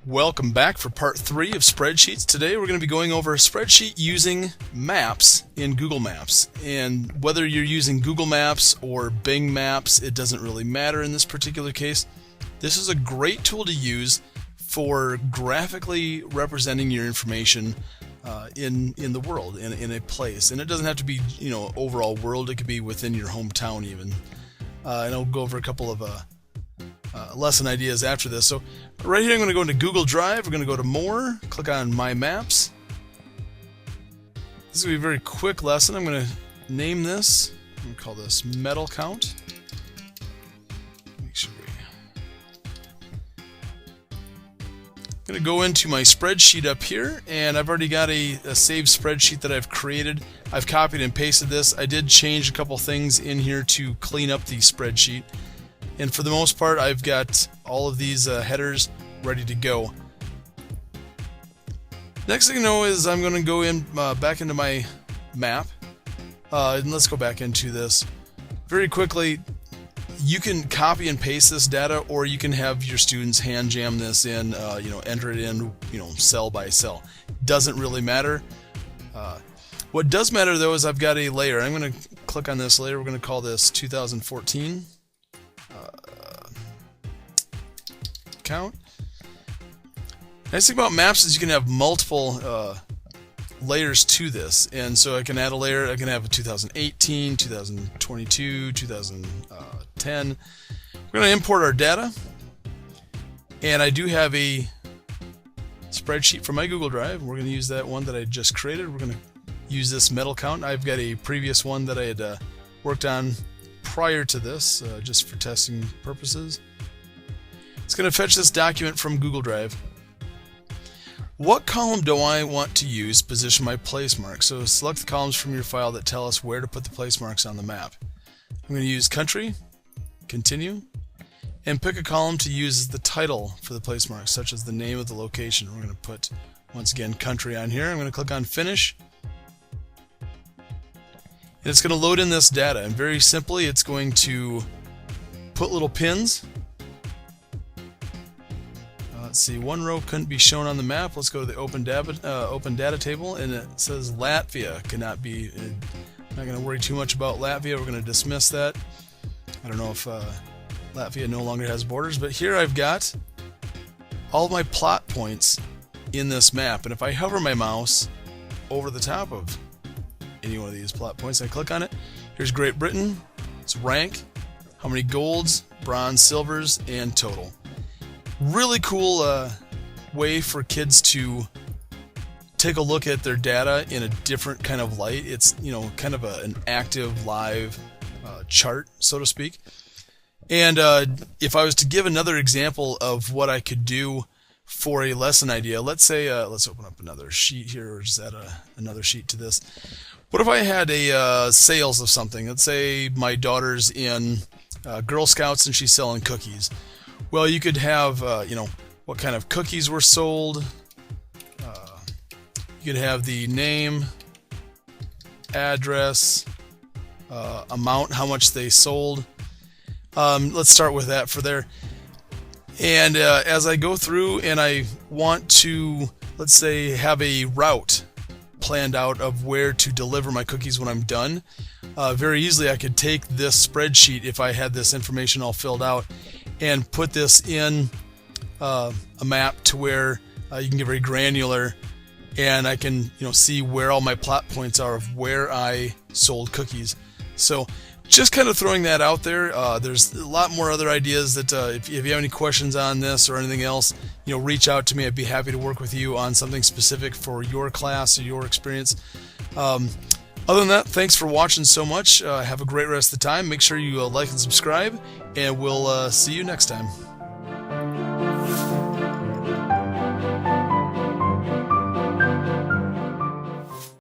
Welcome back for part 3 of Spreadsheets. Today we're going to be going over a spreadsheet using maps in Google Maps. And whether you're using Google Maps or Bing Maps, it doesn't really matter in this particular case. This is a great tool to use for graphically representing your information in the world, in a place. And it doesn't have to be, overall world. It could be within your hometown even. And I'll go over a couple of lesson ideas after this. So right here I'm going to go into Google Drive. We're going to go to More, click on My Maps. This is going to be a very quick lesson. I'm going to name this, I'm going to call this Metal Count. Make sure I'm going to go into my spreadsheet up here, and I've already got a saved spreadsheet that I've created. I've copied and pasted this. I did change a couple things in here to clean up the spreadsheet. And for the most part, I've got all of these headers ready to go. Next thing you know is I'm going to go in back into my map. And let's go back into this. Very quickly, you can copy and paste this data, or you can have your students hand jam this in, enter it in, cell by cell. Doesn't really matter. What does matter though is I've got a layer. I'm going to click on this layer. We're going to call this 2014. Count. Nice thing about maps is you can have multiple layers to this, and so I can add a layer. I can have a 2018, 2022, 2010. We're going to import our data, and I do have a spreadsheet from my Google Drive. We're going to use that one that I just created. We're going to use this metal count. I've got a previous one that I had worked on prior to this, just for testing purposes. It's going to fetch this document from Google Drive. What column do I want to use to position my place marks? So select the columns from your file that tell us where to put the place marks on the map. I'm going to use country, continue, and pick a column to use as the title for the place marks, such as the name of the location. We're going to put, once again, country on here. I'm going to click on finish. And it's going to load in this data. And very simply, it's going to put little pins. Let's see, one row couldn't be shown on the map. Let's go to the open data table, and it says Latvia cannot be. I'm not going to worry too much about Latvia. We're going to dismiss that. I don't know if Latvia no longer has borders, but here I've got all of my plot points in this map, and if I hover my mouse over the top of any one of these plot points, I click on it. Here's Great Britain, its rank, how many golds, bronze, silvers, and total. Really cool way for kids to take a look at their data in a different kind of light. It's kind of an active live chart, so to speak. And if I was to give another example of what I could do for a lesson idea, let's say let's open up another sheet here, or just add another sheet to this. What if I had a sales of something? Let's say my daughter's in Girl Scouts and she's selling cookies. Well, you could have, what kind of cookies were sold. You could have the name, address, amount, how much they sold. Let's start with that for there. And as I go through and I want to, let's say, have a route planned out of where to deliver my cookies when I'm done, very easily I could take this spreadsheet, if I had this information all filled out, and put this in a map to where you can get very granular, and I can see where all my plot points are of where I sold cookies. So just kind of throwing that out there. There's a lot more other ideas that if you have any questions on this or anything else, reach out to me. I'd be happy to work with you on something specific for your class or your experience. Other than that, thanks for watching so much. Have a great rest of the time. Make sure you like and subscribe, and we'll see you next time.